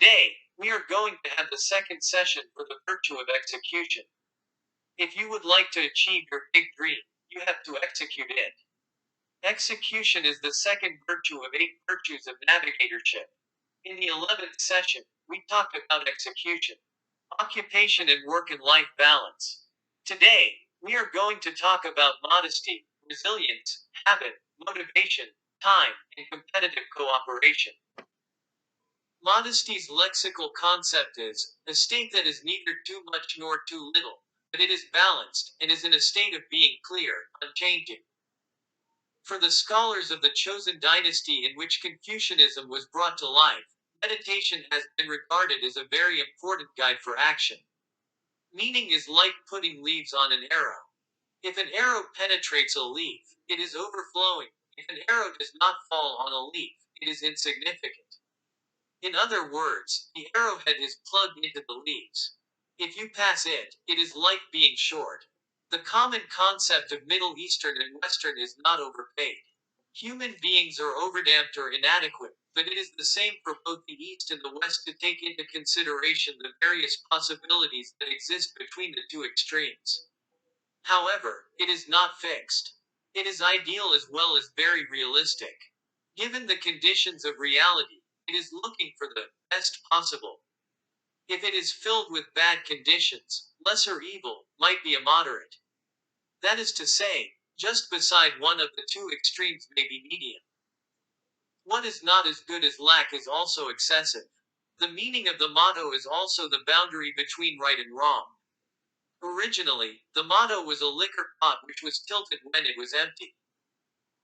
Today, we are going to have the second session for the virtue of execution. If you would like to achieve your big dream, you have to execute it. Execution is the second virtue of 8 virtues of navigatorship. In the 11th session, we talked about execution, occupation, and work and life balance. Today, we are going to talk about modesty, resilience, habit, motivation, time, and competitive cooperation. Modesty's lexical concept is a state that is neither too much nor too little, but it is balanced and is in a state of being clear, unchanging. For the scholars of the Chosun Dynasty in which Confucianism was brought to life, meditation has been regarded as a very important guide for action. Meaning is like putting leaves on an arrow. If an arrow penetrates a leaf, it is overflowing. If an arrow does not fall on a leaf, it is insignificant. In other words, the arrowhead is plugged into the leaves. If you pass it, it is like being short. The common concept of Middle Eastern and Western is not overpaid. Human beings are overdamped or inadequate, but it is the same for both the East and the West to take into consideration the various possibilities that exist between the two extremes. However, it is not fixed. It is ideal as well as very realistic. Given the conditions of reality, it is looking for the best possible. If it is filled with bad conditions, lesser evil might be a moderate. That is to say, just beside one of the two extremes may be medium. What is not as good as lack is also excessive. The meaning of the motto is also the boundary between right and wrong. Originally, the motto was a liquor pot which was tilted when it was empty.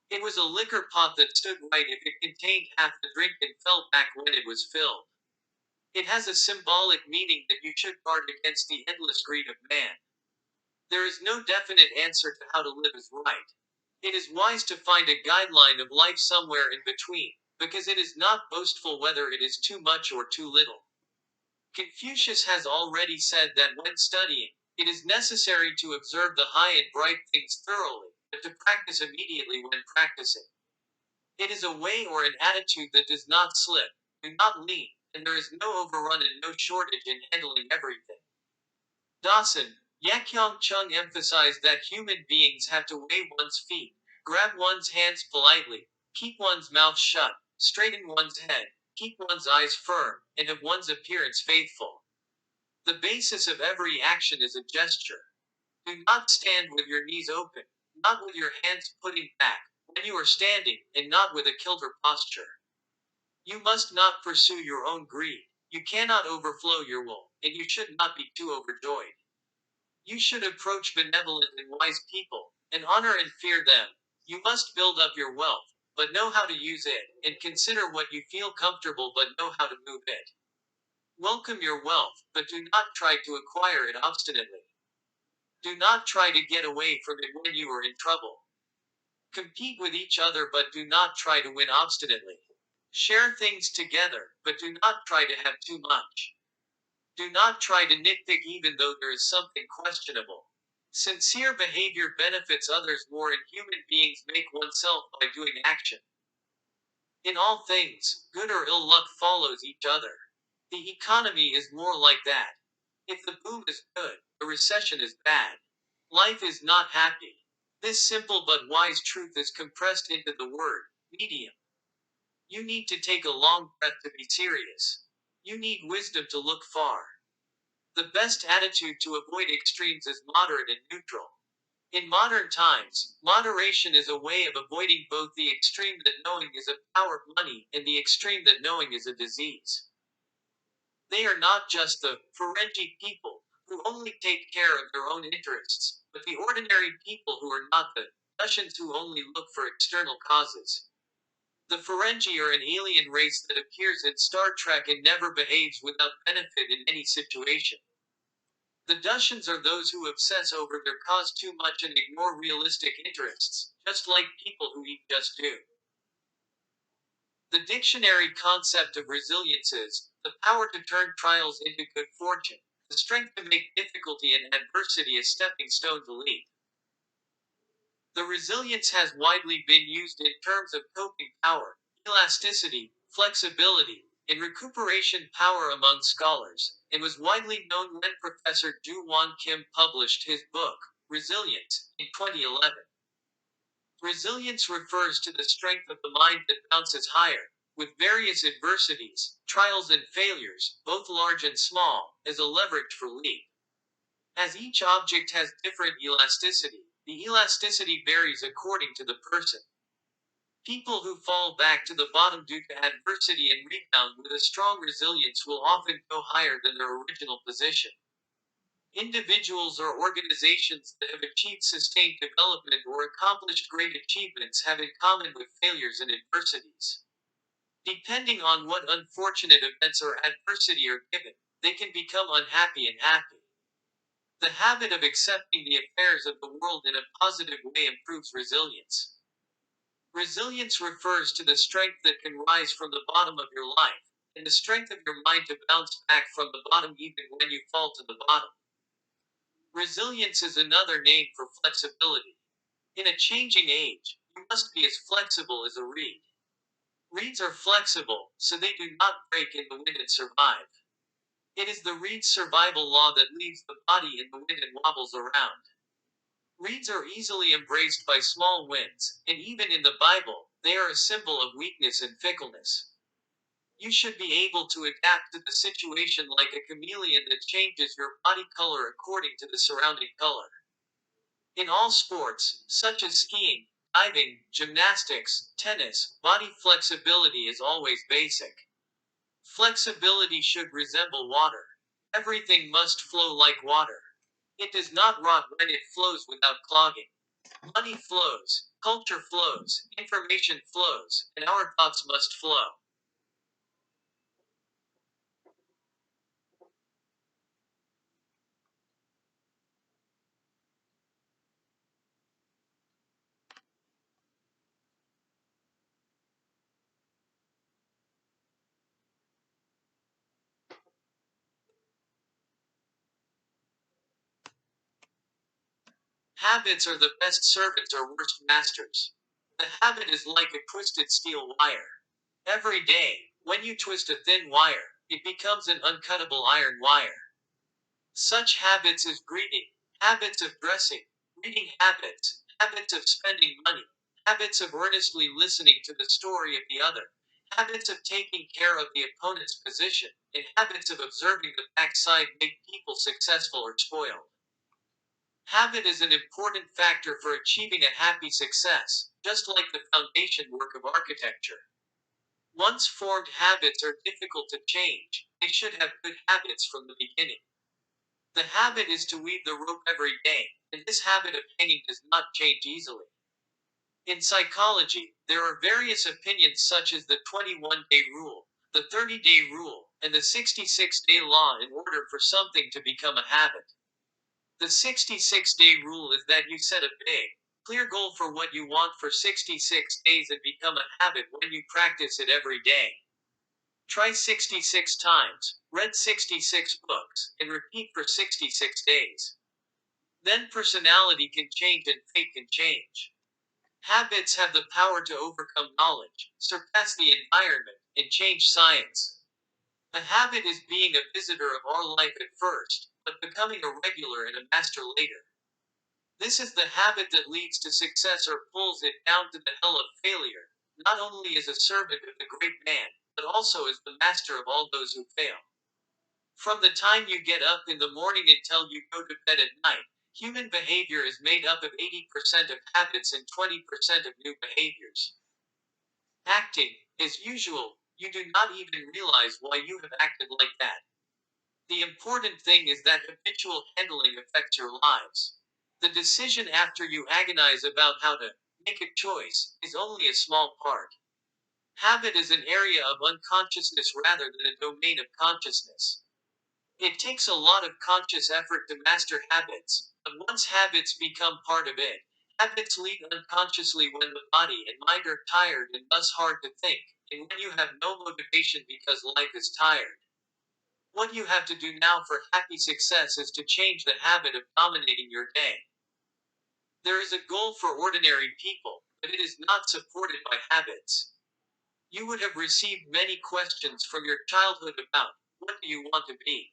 It was a liquor pot that stood right if it contained half the drink and fell back when it was filled. It has a symbolic meaning that you should guard against the endless greed of man. There is no definite answer to how to live as right. It is wise to find a guideline of life somewhere in between, because it is not boastful whether it is too much or too little. Confucius has already said that when studying, it is necessary to observe the high and bright things thoroughly, but to practice immediately when practicing. It is a way or an attitude that does not slip, do not lean, and there is no overrun and no shortage in handling everything. Dawson, Yakyong Chung emphasized that human beings have to weigh one's feet, grab one's hands politely, keep one's mouth shut, straighten one's head, keep one's eyes firm, and have one's appearance faithful. The basis of every action is a gesture. Do not stand with your knees open, not with your hands putting back, when you are standing, and not with a kilter posture. You must not pursue your own greed. You cannot overflow your will, and you should not be too overjoyed. You should approach benevolent and wise people, and honor and fear them. You must build up your wealth, but know how to use it, and consider what you feel comfortable but know how to move it. Welcome your wealth, but do not try to acquire it obstinately. Do not try to get away from it when you are in trouble. Compete with each other but do not try to win obstinately. Share things together, but do not try to have too much. Do not try to nitpick even though there is something questionable. Sincere behavior benefits others more, and human beings make oneself by doing action. In all things, good or ill luck follows each other. The economy is more like that. If the boom is good, the recession is bad. Life is not happy. This simple but wise truth is compressed into the word medium. You need to take a long breath to be serious. You need wisdom to look far. The best attitude to avoid extremes is moderate and neutral. In modern times, moderation is a way of avoiding both the extreme that knowing is a power of money and the extreme that knowing is a disease. They are not just the Ferengi people, who only take care of their own interests, but the ordinary people who are not the Russians who only look for external causes. The Ferengi are an alien race that appears in Star Trek and never behaves without benefit in any situation. The Dachshunds are those who obsess over their cause too much and ignore realistic interests, just like people who eat just do. The dictionary concept of resilience is the power to turn trials into good fortune, the strength to make difficulty and adversity a stepping stone to leap. The resilience has widely been used in terms of coping power, elasticity, flexibility, and recuperation power among scholars, and was widely known when Professor Du Wan Kim published his book, Resilience, in 2011. Resilience refers to the strength of the mind that bounces higher, with various adversities, trials, and failures, both large and small, as a leverage for leap. As each object has different elasticity, the elasticity varies according to the person. People who fall back to the bottom due to adversity and rebound with a strong resilience will often go higher than their original position. Individuals or organizations that have achieved sustained development or accomplished great achievements have in common with failures and adversities. Depending on what unfortunate events or adversity are given, they can become unhappy and happy. The habit of accepting the affairs of the world in a positive way improves resilience. Resilience refers to the strength that can rise from the bottom of your life, and the strength of your mind to bounce back from the bottom even when you fall to the bottom. Resilience is another name for flexibility. In a changing age, you must be as flexible as a reed. Reeds are flexible, so they do not break in the wind and survive. It is the reed's survival law that leaves the body in the wind and wobbles around. Reeds are easily embraced by small winds, and even in the Bible, they are a symbol of weakness and fickleness. You should be able to adapt to the situation like a chameleon that changes your body color according to the surrounding color. In all sports, such as skiing, diving, gymnastics, tennis, body flexibility is always basic. Flexibility should resemble water. Everything must flow like water. It does not rot when it flows without clogging. Money flows, culture flows, information flows, and our thoughts must flow. Habits are the best servants or worst masters. The habit is like a twisted steel wire. Every day, when you twist a thin wire, it becomes an uncuttable iron wire. Such habits as greeting, habits of dressing, reading habits, habits of spending money, habits of earnestly listening to the story of the other, habits of taking care of the opponent's position, and habits of observing the backside make people successful or spoiled. Habit is an important factor for achieving a happy success, just like the foundation work of architecture. Once formed habits are difficult to change, they should have good habits from the beginning. The habit is to weave the rope every day, and this habit of hanging does not change easily. In psychology, there are various opinions such as the 21-day rule, the 30-day rule, and the 66-day law in order for something to become a habit. The 66-day rule is that you set a big, clear goal for what you want for 66 days and become a habit when you practice it every day. Try 66 times, read 66 books, and repeat for 66 days. Then personality can change and fate can change. Habits have the power to overcome knowledge, surpass the environment, and change science. A habit is being a visitor of our life at first, but becoming a regular and a master later. This is the habit that leads to success or pulls it down to the hell of failure, not only as a servant of the great man, but also as the master of all those who fail. From the time you get up in the morning until you go to bed at night, human behavior is made up of 80% of habits and 20% of new behaviors. Acting, as usual, you do not even realize why you have acted like that. The important thing is that habitual handling affects your lives. The decision after you agonize about how to make a choice is only a small part. Habit is an area of unconsciousness rather than a domain of consciousness. It takes a lot of conscious effort to master habits, but once habits become part of it, habits lead unconsciously when the body and mind are tired and thus hard to think, and when you have no motivation because life is tired. What you have to do now for happy success is to change the habit of dominating your day. There is a goal for ordinary people, but it is not supported by habits. You would have received many questions from your childhood about, what do you want to be?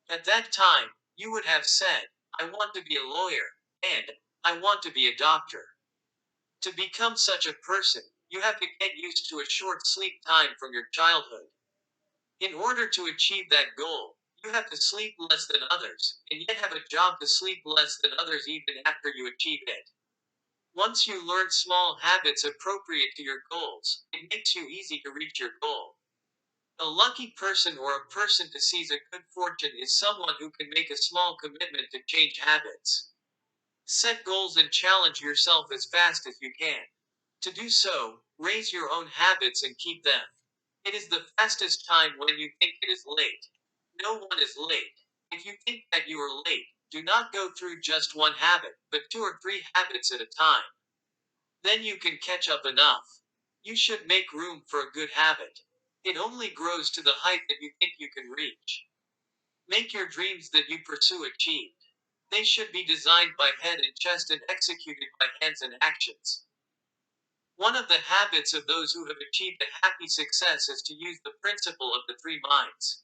At that time, you would have said, I want to be a lawyer, and I want to be a doctor. To become such a person, you have to get used to a short sleep time from your childhood. In order to achieve that goal, you have to sleep less than others, and yet have a job to sleep less than others even after you achieve it. Once you learn small habits appropriate to your goals, it makes you easy to reach your goal. A lucky person or a person who sees a good fortune is someone who can make a small commitment to change habits. Set goals and challenge yourself as fast as you can. To do so, raise your own habits and keep them. It is the fastest time when you think it is late. No one is late. If you think that you are late, do not go through just one habit, but two or three habits at a time. Then you can catch up enough. You should make room for a good habit. It only grows to the height that you think you can reach. Make your dreams that you pursue achieved. They should be designed by head and chest and executed by hands and actions. One of the habits of those who have achieved a happy success is to use the principle of the three minds.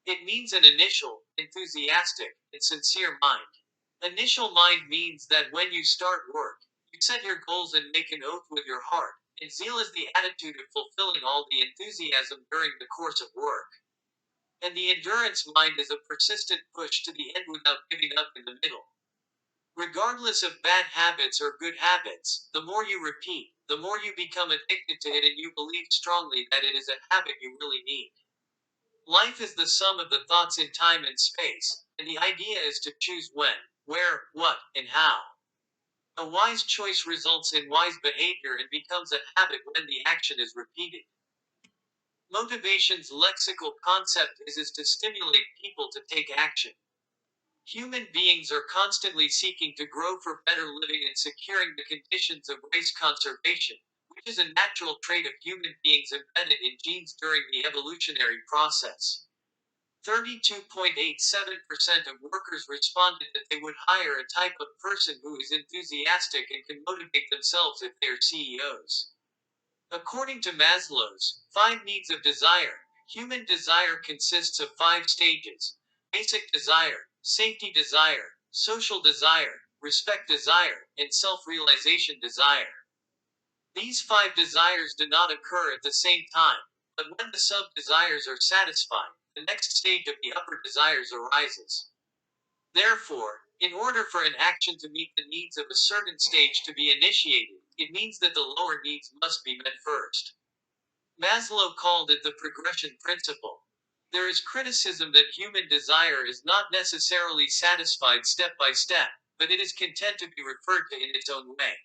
It means an initial, enthusiastic, and sincere mind. Initial mind means that when you start work, you set your goals and make an oath with your heart, and zeal is the attitude of fulfilling all the enthusiasm during the course of work. And the endurance mind is a persistent push to the end without giving up in the middle. Regardless of bad habits or good habits, the more you repeat, the more you become addicted to it and you believe strongly that it is a habit you really need. Life is the sum of the thoughts in time and space, and the idea is to choose when, where, what, and how. A wise choice results in wise behavior and becomes a habit when the action is repeated. Motivation's lexical concept is to stimulate people to take action. Human beings are constantly seeking to grow for better living and securing the conditions of race conservation, which is a natural trait of human beings embedded in genes during the evolutionary process. 32.87% of workers responded that they would hire a type of person who is enthusiastic and can motivate themselves if they are CEOs. According to Maslow's 5 needs of desire, human desire consists of 5 stages: basic desire, safety desire, social desire, respect desire, and self realization desire. These 5 desires do not occur at the same time, but when the sub desires are satisfied, the next stage of the upper desires arises. Therefore, in order for an action to meet the needs of a certain stage to be initiated, it means that the lower needs must be met first. Maslow called it the progression principle. There is criticism that human desire is not necessarily satisfied step by step, but it is content to be referred to in its own way.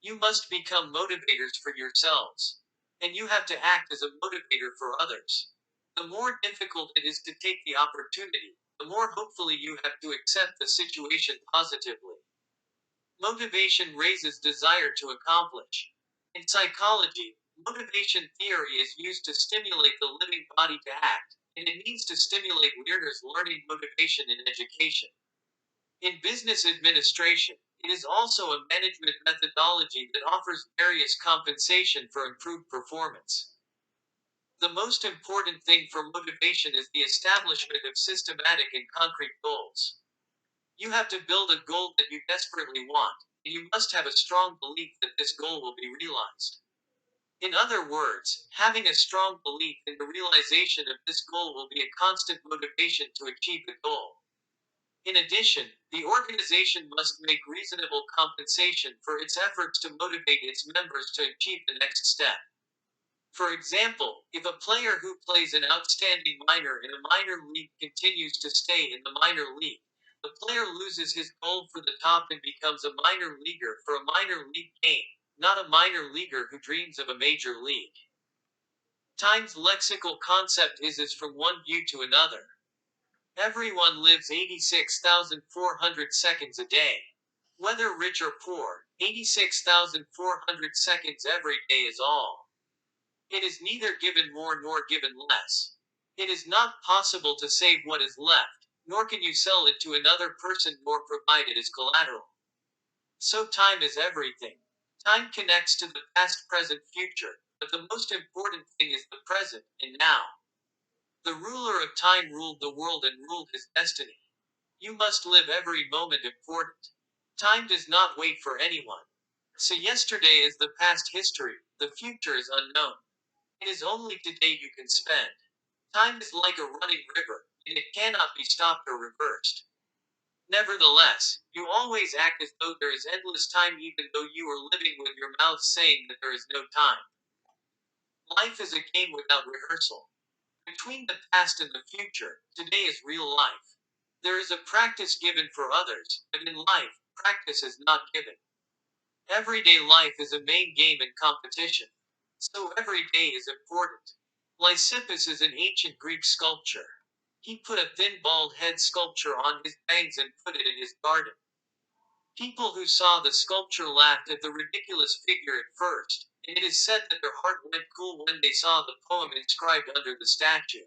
You must become motivators for yourselves. And you have to act as a motivator for others. The more difficult it is to take the opportunity, the more hopefully you have to accept the situation positively. Motivation raises desire to accomplish. In psychology, motivation theory is used to stimulate the living body to act, and it means to stimulate learners learning motivation in education. In business administration, it is also a management methodology that offers various compensation for improved performance. The most important thing for motivation is the establishment of systematic and concrete goals. You have to build a goal that you desperately want, and you must have a strong belief that this goal will be realized. In other words, having a strong belief in the realization of this goal will be a constant motivation to achieve the goal. In addition, the organization must make reasonable compensation for its efforts to motivate its members to achieve the next step. For example, if a player who plays an outstanding minor in a minor league continues to stay in the minor league, the player loses his goal for the top and becomes a minor leaguer for a minor league game, not a minor leaguer who dreams of a major league. Time's lexical concept is from one view to another. Everyone lives 86,400 seconds a day. Whether rich or poor, 86,400 seconds every day is all. It is neither given more nor given less. It is not possible to save what is left, nor can you sell it to another person nor provide it as collateral. So time is everything. Time connects to the past, present, future, but the most important thing is the present and now. The ruler of time ruled the world and ruled his destiny. You must live every moment important. Time does not wait for anyone. So yesterday is the past history, the future is unknown. It is only today you can spend. Time is like a running river, and it cannot be stopped or reversed. Nevertheless, you always act as though there is endless time even though you are living with your mouth saying that there is no time. Life is a game without rehearsal. Between the past and the future, today is real life. There is a practice given for others, but in life, practice is not given. Everyday life is a main game in competition. So every day is important. Lysippus is an ancient Greek sculptor. He put a thin bald head sculpture on his bangs and put it in his garden. People who saw the sculpture laughed at the ridiculous figure at first, and it is said that their heart went cool when they saw the poem inscribed under the statue.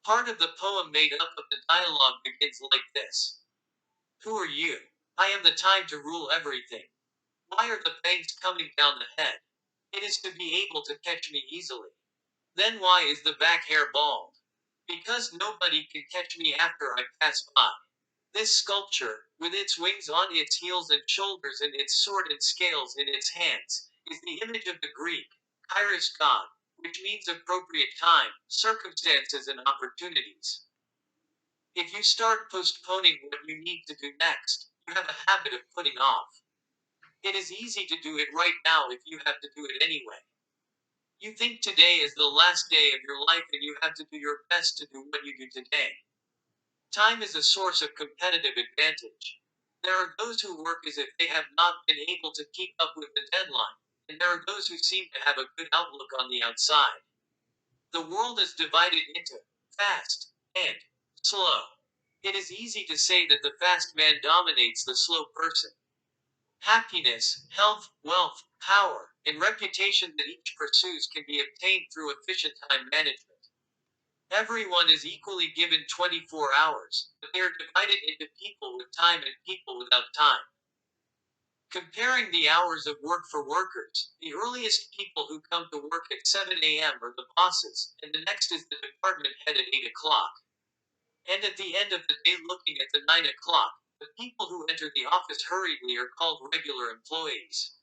Part of the poem made up of the dialogue begins like this. Who are you? I am the time to rule everything. Why are the bangs coming down the head? It is to be able to catch me easily. Then why is the back hair bald? Because nobody can catch me after I pass by. This sculpture, with its wings on its heels and shoulders and its sword and scales in its hands, is the image of the Greek, Kairos god, which means appropriate time, circumstances, and opportunities. If you start postponing what you need to do next, you have a habit of putting off. It is easy to do it right now if you have to do it anyway. You think today is the last day of your life and you have to do your best to do what you do today. Time is a source of competitive advantage. There are those who work as if they have not been able to keep up with the deadline, and there are those who seem to have a good outlook on the outside. The world is divided into fast and slow. It is easy to say that the fast man dominates the slow person. Happiness, health, wealth, power, and reputation that each pursues can be obtained through efficient time management. Everyone is equally given 24 hours, but they are divided into people with time and people without time. Comparing the hours of work for workers, the earliest people who come to work at 7 a.m. are the bosses, and the next is the department head at 8 o'clock. And at the end of the day, looking at the 9 o'clock, the people who enter the office hurriedly are called regular employees.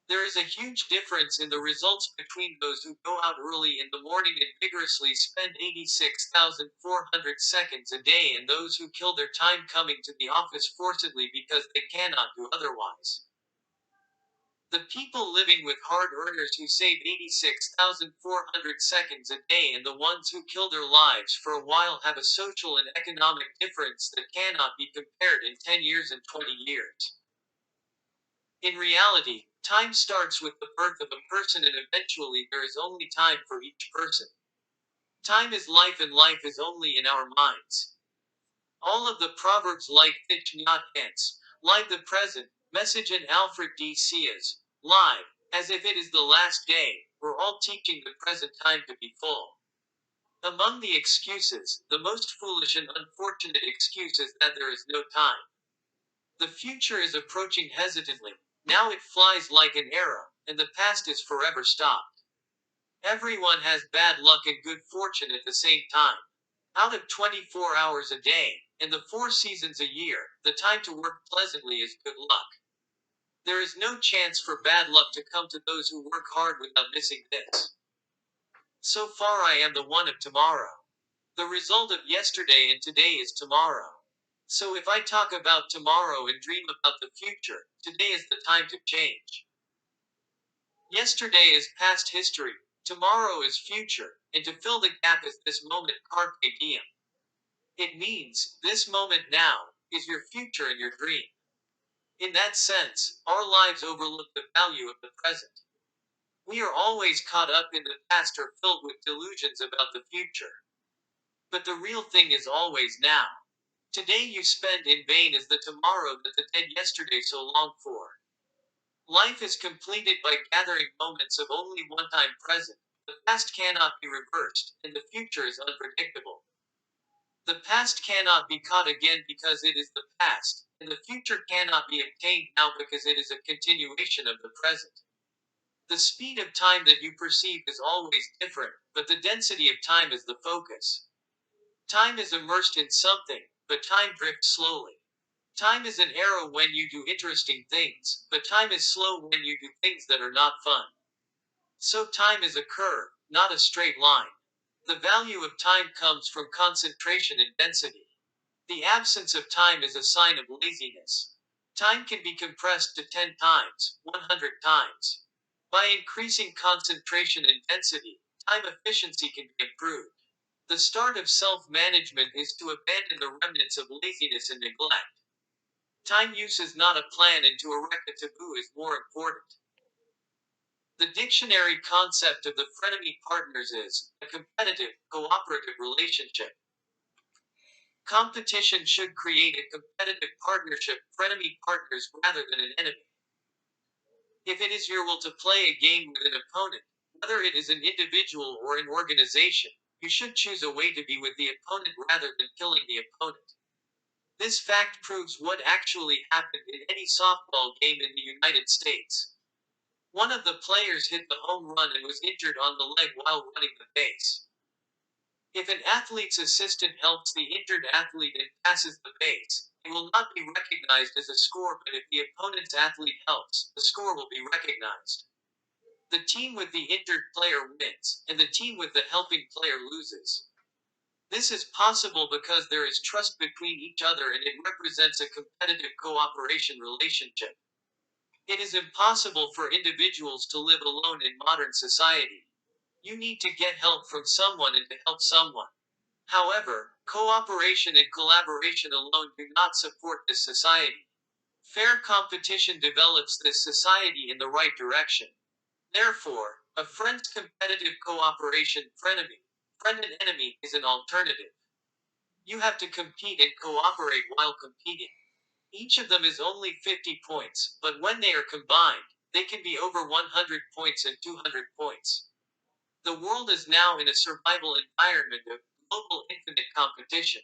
There is a huge difference in the results between those who go out early in the morning and vigorously spend 86,400 seconds a day and those who kill their time coming to the office forcibly because they cannot do otherwise. The people living with hard earners who save 86,400 seconds a day and the ones who kill their lives for a while have a social and economic difference that cannot be compared in 10 years and 20 years. In reality, time starts with the birth of a person and eventually there is only time for each person. Time is life and life is only in our minds. All of the proverbs like Thich Nhat Hance, live the present, message and Alfred D. Sia's, live, as if it is the last day, were all teaching the present time to be full. Among the excuses, the most foolish and unfortunate excuse is that there is no time. The future is approaching hesitantly. Now it flies like an arrow, and the past is forever stopped. Everyone has bad luck and good fortune at the same time. Out of 24 hours a day, and the 4 seasons a year, the time to work pleasantly is good luck. There is no chance for bad luck to come to those who work hard without missing this. So far I am the one of tomorrow. The result of yesterday and today is tomorrow. So if I talk about tomorrow and dream about the future, today is the time to change. Yesterday is past history, tomorrow is future, and to fill the gap is this moment carpe diem. It means, this moment now, is your future and your dream. In that sense, our lives overlook the value of the present. We are always caught up in the past or filled with delusions about the future. But the real thing is always now. Today you spend in vain is the tomorrow that the dead yesterday so longed for. Life is completed by gathering moments of only one time present. The past cannot be reversed, and the future is unpredictable. The past cannot be caught again because it is the past, and the future cannot be obtained now because it is a continuation of the present. The speed of time that you perceive is always different, but the density of time is the focus. Time is immersed in something, but time drifts slowly. Time is an arrow when you do interesting things, but time is slow when you do things that are not fun. So time is a curve, not a straight line. The value of time comes from concentration and density. The absence of time is a sign of laziness. Time can be compressed to 10 times, 100 times. By increasing concentration and density, time efficiency can be improved. The start of self management is to abandon the remnants of laziness and neglect. Time use is not a plan, and to erect a taboo is more important. The dictionary concept of the frenemy partners is a competitive, cooperative relationship. Competition should create a competitive partnership, frenemy partners rather than an enemy. If it is your will to play a game with an opponent, whether it is an individual or an organization, you should choose a way to be with the opponent rather than killing the opponent. This fact proves what actually happened in any softball game in the United States. One of the players hit the home run and was injured on the leg while running the base. If an athlete's assistant helps the injured athlete and passes the base, it will not be recognized as a score, but if the opponent's athlete helps, the score will be recognized. The team with the injured player wins, and the team with the helping player loses. This is possible because there is trust between each other and it represents a competitive cooperation relationship. It is impossible for individuals to live alone in modern society. You need to get help from someone and to help someone. However, cooperation and collaboration alone do not support this society. Fair competition develops this society in the right direction. Therefore, a friend's competitive cooperation, friend and enemy, is an alternative. You have to compete and cooperate while competing. Each of them is only 50 points, but when they are combined, they can be over 100 points and 200 points. The world is now in a survival environment of global infinite competition.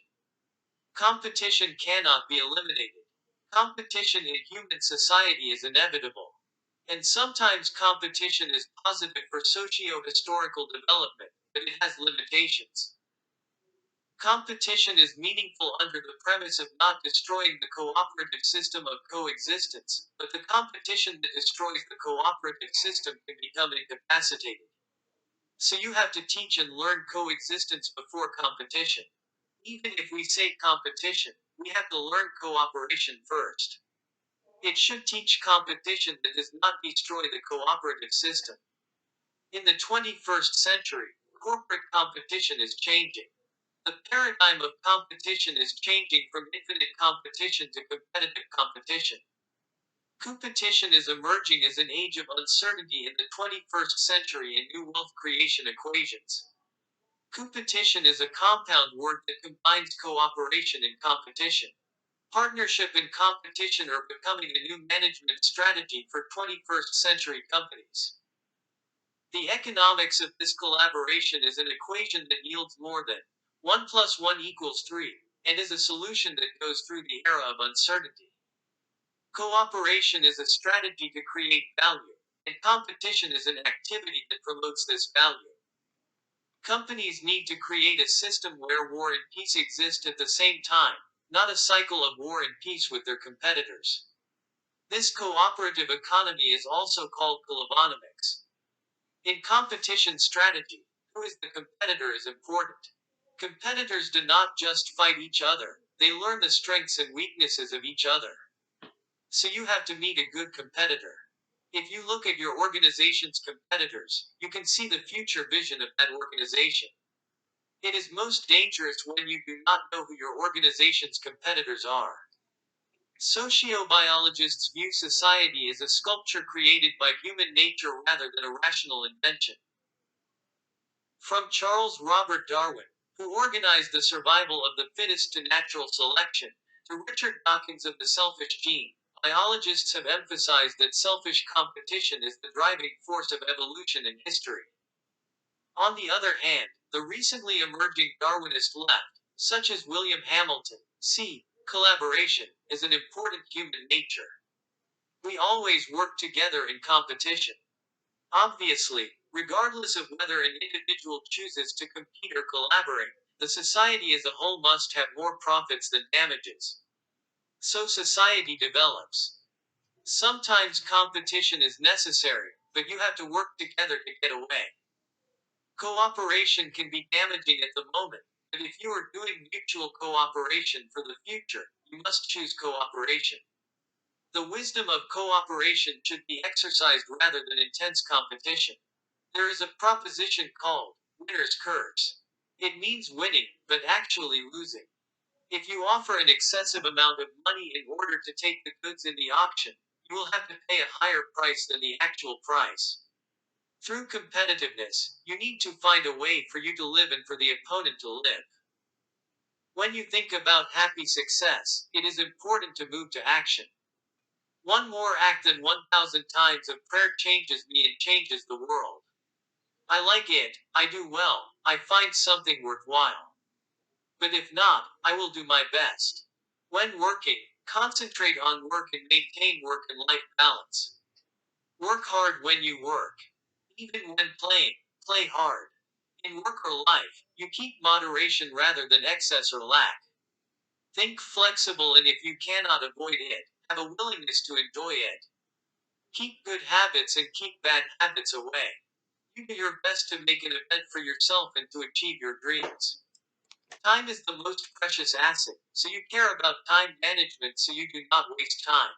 Competition cannot be eliminated. Competition in human society is inevitable. And sometimes competition is positive for socio-historical development, but it has limitations. Competition is meaningful under the premise of not destroying the cooperative system of coexistence, but the competition that destroys the cooperative system can become incapacitated. So you have to teach and learn coexistence before competition. Even if we say competition, we have to learn cooperation first. It should teach competition that does not destroy the cooperative system. In the 21st century, corporate competition is changing. The paradigm of competition is changing from infinite competition to competitive competition. Competition is emerging as an age of uncertainty in the 21st century in new wealth creation equations. Competition is a compound word that combines cooperation and competition. Partnership and competition are becoming a new management strategy for 21st century companies. The economics of this collaboration is an equation that yields more than 1 plus 1 equals 3, and is a solution that goes through the era of uncertainty. Cooperation is a strategy to create value, and competition is an activity that promotes this value. Companies need to create a system where war and peace exist at the same time, not a cycle of war and peace with their competitors. This cooperative economy is also called collabonomics. In competition strategy, who is the competitor is important. Competitors do not just fight each other, they learn the strengths and weaknesses of each other. So you have to meet a good competitor. If you look at your organization's competitors, you can see the future vision of that organization. It is most dangerous when you do not know who your organization's competitors are. Sociobiologists view society as a sculpture created by human nature rather than a rational invention. From Charles Robert Darwin, who organized the survival of the fittest to natural selection, to Richard Dawkins of the selfish gene, biologists have emphasized that selfish competition is the driving force of evolution in history. On the other hand, the recently emerging Darwinist left, such as William Hamilton, see collaboration, is an important human nature. We always work together in competition. Obviously, regardless of whether an individual chooses to compete or collaborate, the society as a whole must have more profits than damages. So society develops. Sometimes competition is necessary, but you have to work together to get away. Cooperation can be damaging at the moment, but if you are doing mutual cooperation for the future, you must choose cooperation. The wisdom of cooperation should be exercised rather than intense competition. There is a proposition called winner's curse. It means winning, but actually losing. If you offer an excessive amount of money in order to take the goods in the auction, you will have to pay a higher price than the actual price. Through competitiveness, you need to find a way for you to live and for the opponent to live. When you think about happy success, it is important to move to action. One more act than 1,000 times of prayer changes me and changes the world. I like it, I do well, I find something worthwhile. But if not, I will do my best. When working, concentrate on work and maintain work and life balance. Work hard when you work. Even when playing, play hard. In work or life, you keep moderation rather than excess or lack. Think flexible, and if you cannot avoid it, have a willingness to enjoy it. Keep good habits and keep bad habits away. You do your best to make an event for yourself and to achieve your dreams. Time is the most precious asset, so you care about time management so you do not waste time.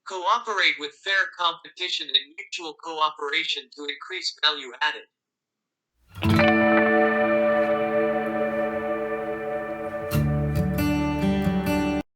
Cooperate with fair competition and mutual cooperation to increase value added.